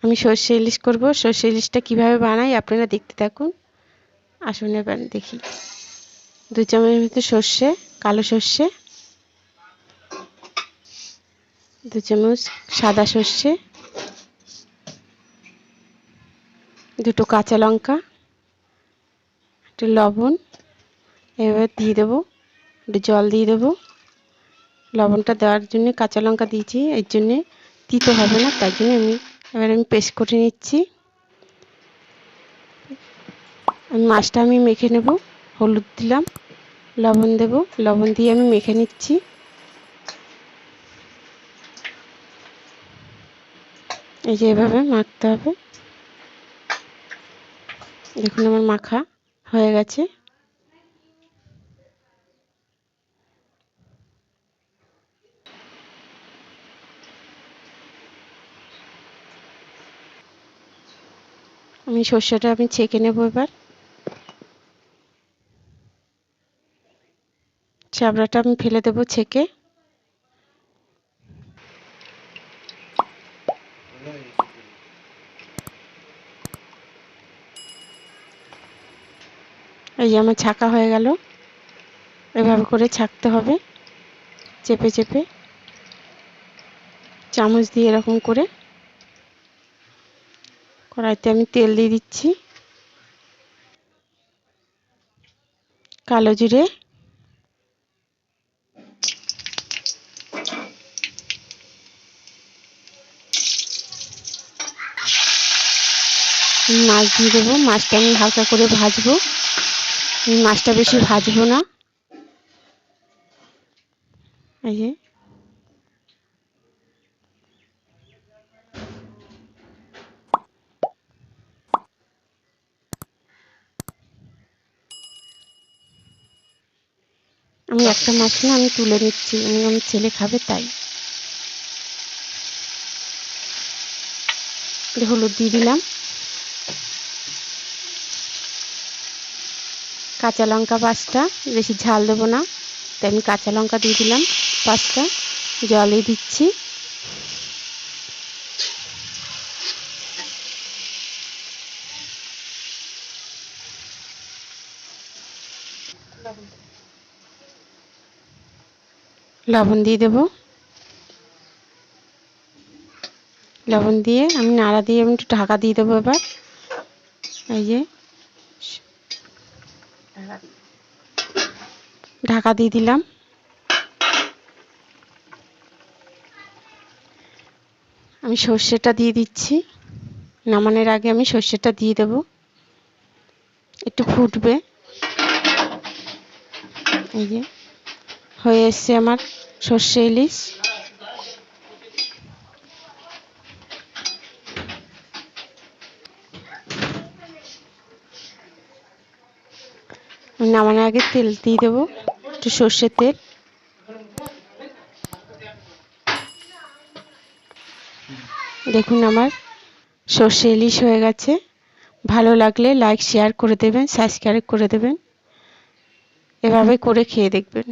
আমি সর্ষে ইলিশ করব। সর্ষে ইলিশটা কিভাবে বানাই আপনারা দেখতে থাকুন। আসুন এবার দেখি। 2 চামচ মতো সর্ষে, কালো সর্ষে, 2 চামচ সাদা সর্ষে, 2টো কাঁচা লঙ্কা, একটু লবণ। এবার দিয়ে দেবো, একটু জল দিয়ে দেবো। লবণটা দেওয়ার জন্য কাঁচা লঙ্কা দিয়েছি, এর জন্যে তিতো হবে না, তার জন্য এবার আমি পেস্ট করে নিচ্ছি। মাছটা আমি মেখে নেব। হলুদ দিলাম, লবণ দেব, লবণ দিয়ে আমি মেখে নিচ্ছি। এই যে এভাবে মাখতে হবে। দেখুন আমার মাখা হয়ে গেছে। সর্ষেটা আমি ছেঁকে নেব। এবার চাবড়াটা আমি ফেলে দেব ছেঁকে। এই যে আমার ছাকা হয়ে গেল। এভাবে করে ছাকতে হবে, চেপে চেপে চামচ দিয়ে এরকম করে। কড়াইতে আমি তেল দিয়ে দিচ্ছি, কালো জিরে, মাছ দিয়ে দেবো। মাছটা আমি হালকা করে ভাজবো, মাছটা বেশি ভাজবো না। এই যে আমি একটা মাছ না আমি তুলে নিচ্ছি, আমার ছেলে খাবে তাই। হলুদ দিয়ে দিলাম, কাঁচা লঙ্কা 5টা, বেশি ঝাল দেবো না তাই আমি কাঁচা লঙ্কা দিয়ে দিলাম 5টা। জলে দিচ্ছি। লবণ দিয়ে দেবো। লবণ দিয়ে আমি নাড়া দিয়ে আমি একটু ঢাকা দিয়ে দেবো। এবার এই যে ঢাকা দিয়ে দিলাম। আমি সর্ষেটা দিয়ে দিচ্ছি। নামানোর আগে আমি সর্ষেটা দিয়ে দেব, একটু ফুটবে। এই যে হয়ে এসছে আমার সর্ষে ইলিশ। নামানোর আগে তেল দিয়ে দেবো, একটু সর্ষের তেল। দেখুন আমার সর্ষে ইলিশ হয়ে গেছে। ভালো লাগলে লাইক শেয়ার করে দেবেন, সাবস্ক্রাইব করে দেবেন। এভাবে করে খেয়ে দেখবেন।